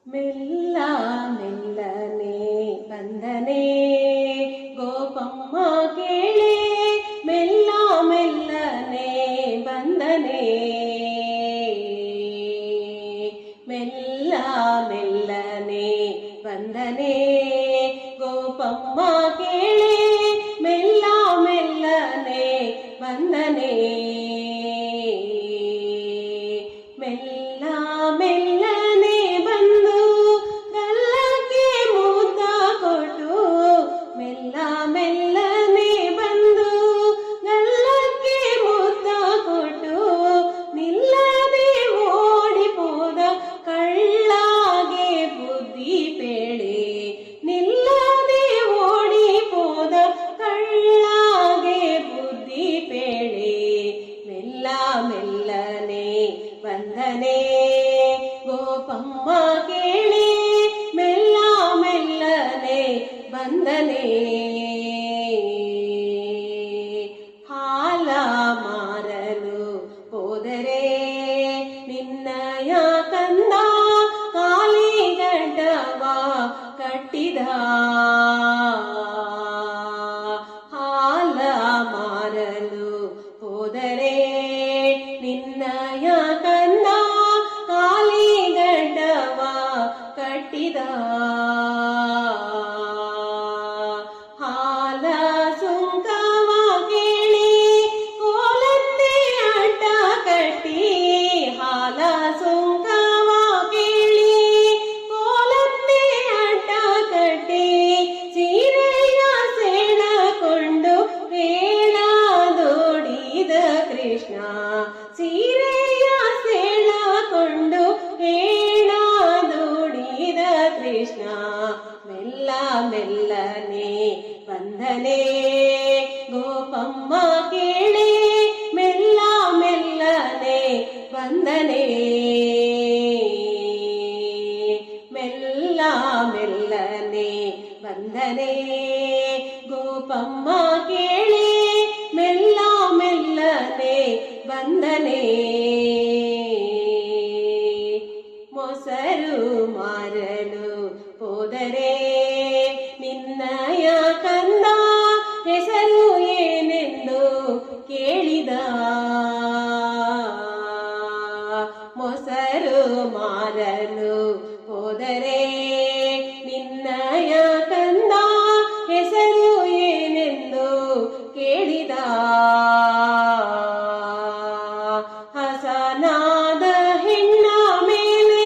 ಮೆಲ್ಲ ಮೆಲ್ಲನೆ ಬಂದನೆ ಗೋಪಮ್ಮ ಕೇಳೆ ಮೆಲ್ಲ ಮೆಲ್ಲನೆ ಬಂದನೆ ಮೆಲ್ಲ ಮೆಲ್ಲನೆ ಬಂದನೆ ಗೋಪಮ್ಮ ಕೇಳೆ ಮೆಲ್ಲ ಮೆಲ್ಲನೆ ಬಂದನೆ ಮೆಲ್ಲ ಮೆಲ್ಲನೆ ಬಂದು ಗಲ್ಲಕ್ಕೆ ಮುದ್ದ ಕೊಟ್ಟು ಮೆಲ್ಲ ಮೆಲ್ಲನೆ ಬಂದು ಗಲ್ಲಕ್ಕೆ ಮುದ್ದ ಕೊಟ್ಟು ನಿಲ್ಲದೆ ಓಡಿಪೋದ ಕಳ್ಳಾಗೆ ಬುದ್ಧಿ ಪೇಳೆ ನಿಲ್ಲದೆ ಓಡಿಪೋದ ಕಳ್ಳಾಗೆ ಬುದ್ಧಿ ಪೇಳೆ ಮೆಲ್ಲ ಮೆಲ್ಲನೆ ಬಂದನೆ ಗೋಪಮ್ಮ ಕೇಳೆ ಮೆಲ್ಲ ಮೆಲ್ಲನೆ ಬಂದನೆ ಹಾಲ ಮಾರಲು ಹೋದರೆ ನಿನ್ನಯ ಕಂದ ಕಾಲಿಗಡ್ಡವ ಕಟ್ಟಿದ ಹಾಲ ಮಾರಲು ಹೋದರೆ ನಿನ್ನಯ ಕಂದ ಕಾಲಿಗಡ್ಡವ ಕಟ್ಟಿದ ಹಾಲ ಸುಂಕವ ಕೇಳಿ ಕೋಲಂದೆ ಅಡ್ಡ ಕಟ್ಟಿ ಹಾಲ ಸುಂಕವ ಕೇಳಿ ಕೋಲಂದೆ ಅಡ್ಡ ಕಟ್ಟಿ ಸೀರೆಯ ಸೆಳಕೊಂಡು ಹೇಳದೋಡಿದ ಕೃಷ್ಣ ಸೀರೆಯ ಸೆಳಕೊಂಡು ಹೇಳದೋಡಿದ ಕೃಷ್ಣ ಮೆಲ್ಲ ಮೆಲ್ಲನೆ ಬಂದನೆ ಗೋಪಮ್ಮ ಕೇಳೆ ಮೆಲ್ಲ ಮೆಲ್ಲನೆ ಬಂದನೆ ಮೆಲ್ಲ ಮೆಲ್ಲನೆ ಬಂದನೆ ಗೋಪಮ್ಮ ಕೇಳೆ ಮೆಲ್ಲ ಮೆಲ್ಲನೆ ಬಂದನೆ ಮೊಸರು ಮಾರಲು ಹೋದರೆ ನಿನ್ನಯ ಕಂದ ಹೆಸರು ಏನೆಂದು ಕೇಳಿದ ಮೊಸರು ಮಾರಲು